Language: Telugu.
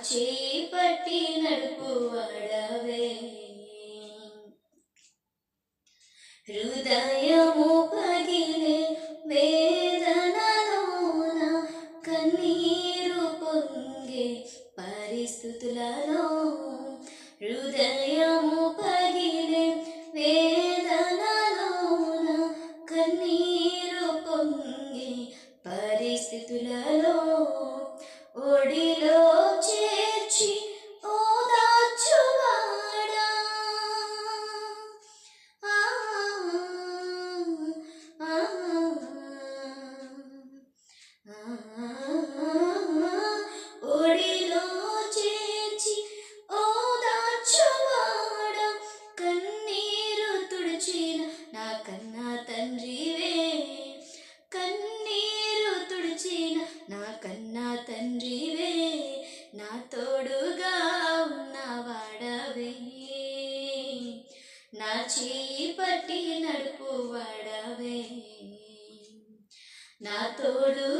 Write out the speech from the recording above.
చేయి పట్టి నడుపువాడవే. హృదయము పగిలే వేదనలోన కన్నీరు పొంగే పరిస్థితులలో, హృదయము పగిలే వేదనలోన కన్నీరు పొంగే పరిస్థితులలో ఒడిలో చేర్చి ఓదార్చువాడా. ఒడిలో చేర్చి ఓదార్చువాడా, కన్నీరు తుడిచిన నా కన్నా తండ్రివే. కన్నీరు తుడిచిన నా కన్నా తండ్రివే, నా తోడుగా ఉన్నవాడవే. నా చేయి పట్టి నడుపువాడవే, నా తోడు